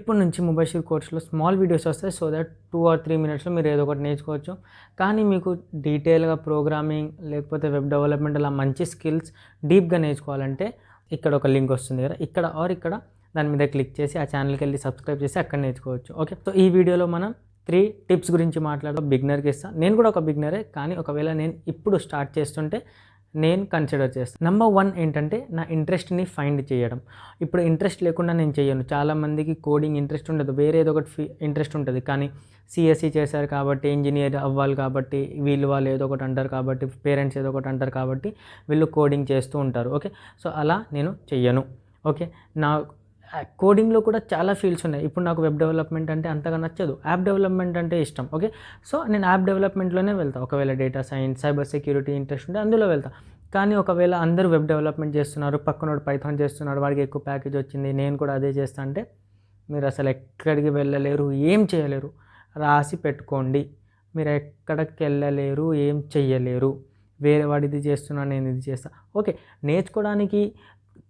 ఇప్పటి నుంచి ముబషిర్ కోర్స్‌లో స్మాల్ వీడియోస్ వస్తాయి. సో దట్ 2 ఆర్ 3 మినిట్స్‌లో మీరు ఏదో ఒకటి నేర్చుకోవచ్చు. కానీ మీకు డీటెయిల్‌గా ప్రోగ్రామింగ్ లేకపోతే వెబ్ డెవలప్‌మెంట్ అలా మంచి స్కిల్స్ డీప్‌గా నేర్చుకోవాలంటే ఇక్కడ ఒక లింక్ వస్తుంది కదా! ఇక్కడ దాని మీద క్లిక్ చేసి ఆ ఛానల్‌కెళ్ళి సబ్స్క్రైబ్ చేసి అక్కడ నేర్చుకోవచ్చు. ఓకే. సో ఈ వీడియోలో మనం 3 టిప్స్ గురించి మాట్లాడదాం. బిగినర్‌కి ఇస్తా. నేను కూడా ఒక బిగినరే, కానీ ఒకవేళ నేను ఇప్పుడు స్టార్ట్ చేస్తుంటే నేను కన్సిడర్ చేస్తాను. నంబర్ 1 ఏంటంటే నా ఇంట్రెస్ట్‌ని ఫైండ్ చేయడం. ఇప్పుడు ఇంట్రెస్ట్ లేకుండా నేను చేయను. చాలామందికి కోడింగ్ ఇంట్రెస్ట్ ఉండదు. వేరే ఏదో ఒకటి ఇంట్రెస్ట్ ఉంటుంది. కానీ సీఎస్ఈ చేశారు కాబట్టి, ఇంజినీర్ అవ్వాలి కాబట్టి, వాళ్ళు ఏదో ఒకటి అంటారు కాబట్టి, పేరెంట్స్ ఏదో ఒకటి అంటారు కాబట్టి వీళ్ళు కోడింగ్ చేస్తూ ఉంటారు. ఓకే. సో అలా నేను చెయ్యను. ఓకే. నా కోడింగ్‌లో కూడా చాలా ఫీల్డ్స్ ఉన్నాయి. ఇప్పుడు నాకు వెబ్ డెవలప్‌మెంట్ అంటే అంతగా నచ్చదు. యాప్ డెవలప్‌మెంట్ అంటే ఇష్టం. ఓకే. సో నేను యాప్ డెవలప్‌మెంట్‌లోనే వెళ్తా. ఒకవేళ data science, cyber security interest ఉంటే అందులో వెళ్తా. కానీ ఒకవేళ అందరూ వెబ్ డెవలప్‌మెంట్ చేస్తున్నారు, పక్కనోడు పైథాన్ చేస్తున్నాడు, వాడికి ఎక్కువ ప్యాకేజ్ వచ్చింది, నేను కూడా అదే చేస్తా అంటే మీరు అసలు ఎక్కడికి వెళ్ళలేరు, ఏం చేయలేరు. రాసి పెట్టుకోండి. మీరు ఎక్కడికి వెళ్ళలేరు, ఏం చెయ్యలేరు. వేరే వాడు ఇది చేస్తున్నాడు, నేను ఇది చేస్తా. ఓకే. నేర్చుకోవడానికి,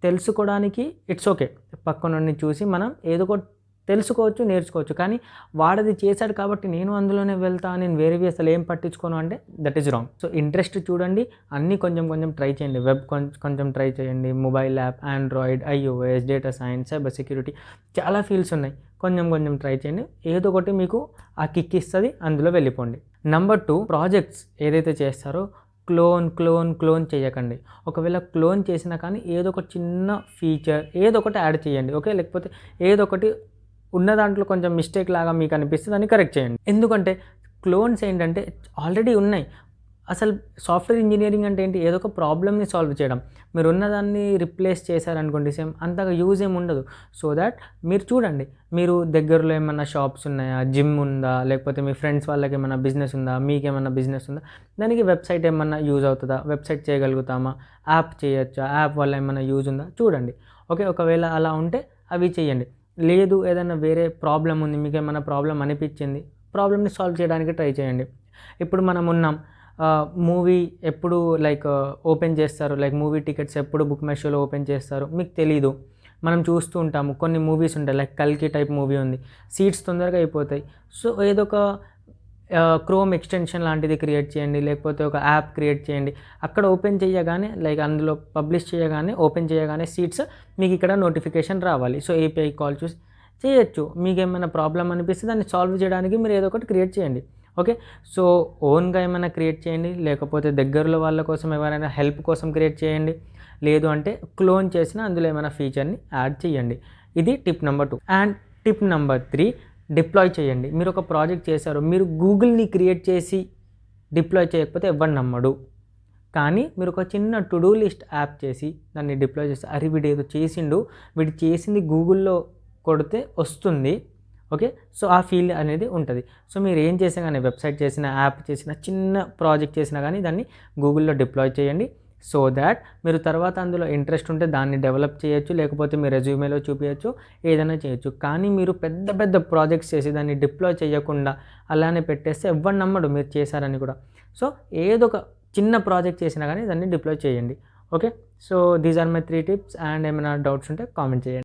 తెలుసుకోవడానికి ఇట్స్ ఓకే. పక్కనోడిని చూసి మనం ఏదో ఒకటి తెలుసుకోవచ్చు, నేర్చుకోవచ్చు. కానీ వాడది చేశాడు కాబట్టి నేను అందులోనే వెళ్తా, నేను వేరేవి అసలు ఏం పట్టించుకోను అంటే that is wrong. So interest చూడండి, అన్నీ కొంచెం కొంచెం ట్రై చేయండి. వెబ్ కొంచెం ట్రై చేయండి. Mobile app, Android, iOS, data science, cyber security చాలా ఫీల్డ్స్ ఉన్నాయి. కొంచెం కొంచెం ట్రై చేయండి. ఏదో ఒకటి మీకు ఆ కిక్ ఇస్తుంది, అందులో వెళ్ళిపోండి. నంబర్ 2, ప్రాజెక్ట్స్ ఏదైతే చేస్తారో క్లోన్ చేయకండి. ఒకవేళ క్లోన్ చేసినా కానీ ఏదో ఒక చిన్న ఫీచర్ ఏదో ఒకటి యాడ్ చేయండి. ఓకే. లేకపోతే ఏదో ఒకటి ఉన్న దాంట్లో కొంచెం మిస్టేక్ లాగా మీకు అనిపిస్తే దాన్ని కరెక్ట్ చేయండి. ఎందుకంటే క్లోన్స్ ఏంటంటే ఆల్రెడీ ఉన్నాయి. అసలు సాఫ్ట్వేర్ ఇంజనీరింగ్ అంటే ఏంటి? ఏదో ఒక ప్రాబ్లమ్‌ని సాల్వ్ చేయడం. మీరు ఉన్నదాన్ని రిప్లేస్ చేశారనుకోండి సేమ్, అంతగా యూజ్ ఏమి ఉండదు. సో దట్ మీరు చూడండి, మీరు దగ్గరలో ఏమన్నా షాప్స్ ఉన్నాయా? జిమ్ ఉందా? లేకపోతే మీ ఫ్రెండ్స్ వాళ్ళకి ఏమన్నా బిజినెస్ ఉందా? మీకేమన్నా బిజినెస్ ఉందా? దానికి వెబ్‌సైట్ ఏమన్నా యూజ్ అవుతదా? వెబ్‌సైట్ చేయగలుగుతామా? యాప్ చేయొచ్చా? యాప్ వల్ల ఏమన్నా యూజ్ ఉందా? చూడండి. ఓకే. ఒకవేళ అలా ఉంటే అవి చేయండి. లేదు, ఏదైనా వేరే ప్రాబ్లమ్ ఉంది, మీకేమన్నా ప్రాబ్లమ్ అనిపించింది, ప్రాబ్లమ్‌ని సాల్వ్ చేయడానికి ట్రై చేయండి. ఇప్పుడు మనం ఉన్నాం. మూవీ ఎప్పుడు ఓపెన్ చేస్తారు, మూవీ టికెట్స్ ఎప్పుడు బుక్ మై షోలో ఓపెన్ చేస్తారు మీకు తెలీదు. మనం చూస్తూ ఉంటాము. కొన్ని మూవీస్ ఉంటాయి, కల్కి టైప్ మూవీ ఉంది, సీట్స్ తొందరగా అయిపోతాయి. సో ఏదో ఒక క్రోమ్ ఎక్స్టెన్షన్ లాంటిది క్రియేట్ చేయండి, లేకపోతే ఒక యాప్ క్రియేట్ చేయండి. అక్కడ ఓపెన్ చేయగానే అందులో పబ్లిష్ చేయగానే, ఓపెన్ చేయగానే సీట్స్ మీకు ఇక్కడ నోటిఫికేషన్ రావాలి. సో ఏపీఐ కాల్ చూసి చేయొచ్చు. మీకేమైనా ప్రాబ్లమ్ అనిపిస్తే దాన్ని సాల్వ్ చేయడానికి మీరు ఏదో ఒకటి క్రియేట్ చేయండి. ఓకే. సో ఓన్గా ఏమైనా క్రియేట్ చేయండి, లేకపోతే దగ్గరలో వాళ్ళ కోసం ఎవరైనా హెల్ప్ కోసం క్రియేట్ చేయండి. లేదు అంటే క్లోన్ చేసిన అందులో ఏమైనా ఫీచర్ని యాడ్ చేయండి. ఇది tip number 2. And tip number 3, deploy చేయండి. మీరు ఒక ప్రాజెక్ట్ చేశారు, మీరు గూగుల్ని క్రియేట్ చేసి డిప్లాయ్ చేయకపోతే ఎవ్వరు నమ్మడు. కానీ మీరు ఒక చిన్న టు డూ లిస్ట్ యాప్ చేసి దాన్ని డిప్లాయ్ చేస్తే, అరే వీడు ఏదో చేసిండు, వీడు చేసింది గూగుల్లో కొడితే వస్తుంది. ఓకే. సో ఆ ఫీల్ అనేది ఉంటుంది. సో మీరు ఏం చేసినా కానీ, వెబ్సైట్ చేసినా, యాప్ చేసినా, చిన్న ప్రాజెక్ట్ చేసినా కానీ దాన్ని గూగుల్లో డిప్లాయ్ చేయండి. సో దాట్ మీరు తర్వాత అందులో ఇంట్రెస్ట్ ఉంటే దాన్ని డెవలప్ చేయొచ్చు, లేకపోతే మీ రెజ్యూమేలో చూపించచ్చు, ఏదైనా చేయొచ్చు. కానీ మీరు పెద్ద పెద్ద ప్రాజెక్ట్స్ చేసి దాన్ని డిప్లాయ్ చేయకుండా అలానే పెట్టేస్తే ఎవ్వరు నమ్మడు మీరు చేశారని కూడా. సో ఏదో ఒక చిన్న ప్రాజెక్ట్ చేసినా కానీ దాన్ని డిప్లాయ్ చేయండి. Okay. So these are my 3 tips. And ఏమైనా డౌట్స్ ఉంటే కామెంట్ చేయండి.